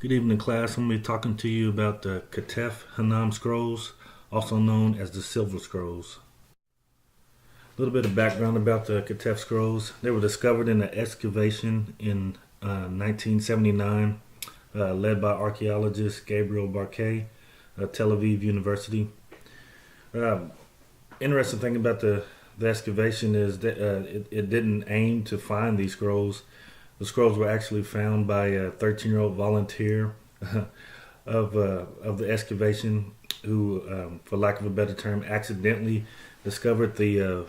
Good evening, class. I'm going to be talking to you about the Ketef Hinnom scrolls, also known as the Silver Scrolls. A little bit of background about the Ketef scrolls. They were discovered in an excavation in 1979, led by archaeologist Gabriel Barkay, Tel Aviv University. Um, Interesting thing about the excavation is that it didn't aim to find these scrolls. The scrolls were actually found by a 13-year-old volunteer of the excavation who, for lack of a better term, accidentally discovered the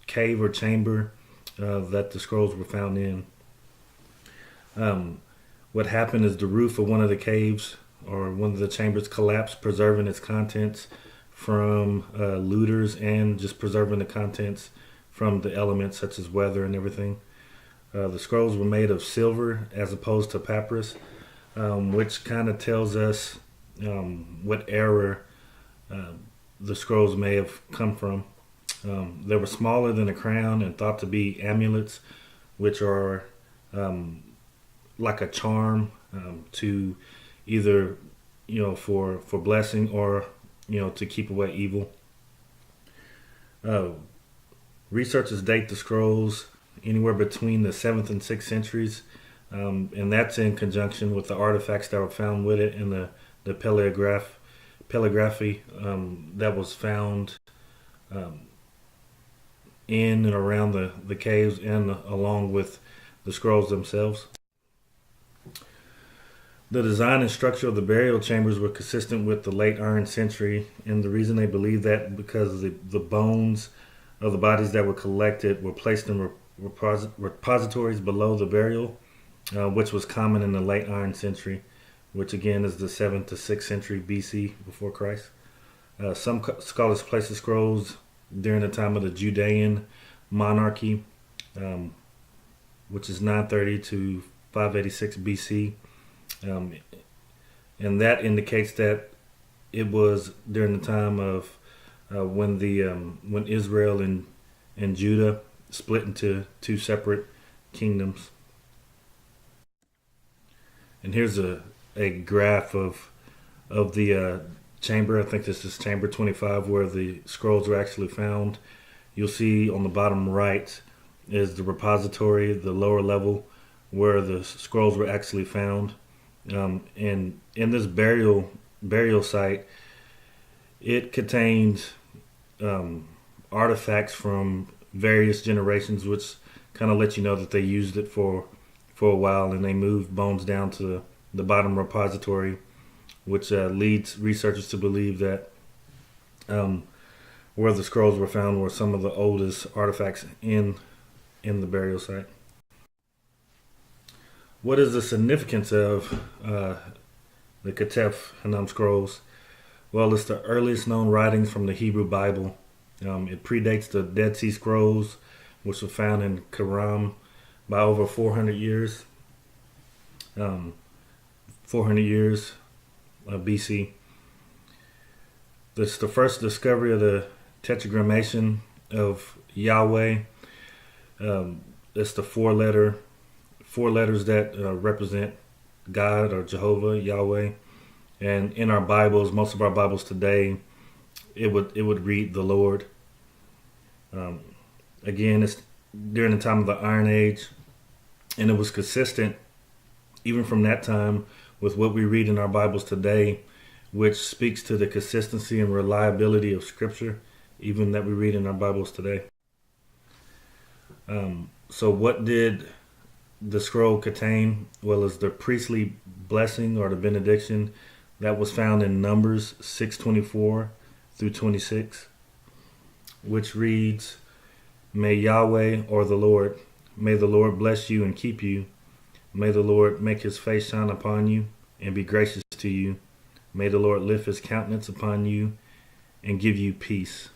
cave or chamber that the scrolls were found in. What happened is the roof of one of the caves or one of the chambers collapsed, preserving its contents from looters and just preserving the contents from the elements such as weather and everything. The scrolls were made of silver as opposed to papyrus, which kind of tells us what era the scrolls may have come from. They were smaller than a crown and thought to be amulets, which are like a charm to either for blessing or to keep away evil. Researchers date the scrolls anywhere between the 7th and 6th centuries, and that's in conjunction with the artifacts that were found with it and the paleography that was found in and around the caves and along with the scrolls themselves. The design and structure of the burial chambers were consistent with the late Iron Century, and the reason they believe that because the bones of the bodies that were collected were placed in repositories below the burial, which was common in the late Iron Century, which again is the 7th to 6th century BC before Christ. Some scholars place the scrolls during the time of the Judean monarchy, which is 930 to 586 BC. And that indicates that it was during the time of when Israel and Judah split into two separate kingdoms. And here's a graph of the chamber. I think this is chamber 25 where the scrolls were actually found. You'll see on the bottom right is the repository, the lower level where the scrolls were actually found. And in this burial site, it contained artifacts from various generations, which kind of let you know that they used it for a while, and they moved bones down to the bottom repository, which leads researchers to believe that where the scrolls were found were some of the oldest artifacts in the burial site. What is the significance of the Ketef Hinnom scrolls? Well, it's the earliest known writings from the Hebrew Bible. It predates the Dead Sea Scrolls, which were found in Qumran by over 400 years. 400 years BC. This is the first discovery of the tetragrammation of Yahweh. It's the four letters that represent God or Jehovah, Yahweh. And in our Bibles, most of our Bibles today, it would read the Lord. Again, it's during the time of the Iron Age, and it was consistent even from that time with what we read in our Bibles today, which speaks to the consistency and reliability of Scripture, even that we read in our Bibles today. So what did the scroll contain? Well, it's the priestly blessing or the benediction that was found in Numbers 6:24 through 26, which reads, "May Yahweh or the Lord, may the Lord bless you and keep you. May the Lord make his face shine upon you and be gracious to you. May the Lord lift his countenance upon you and give you peace."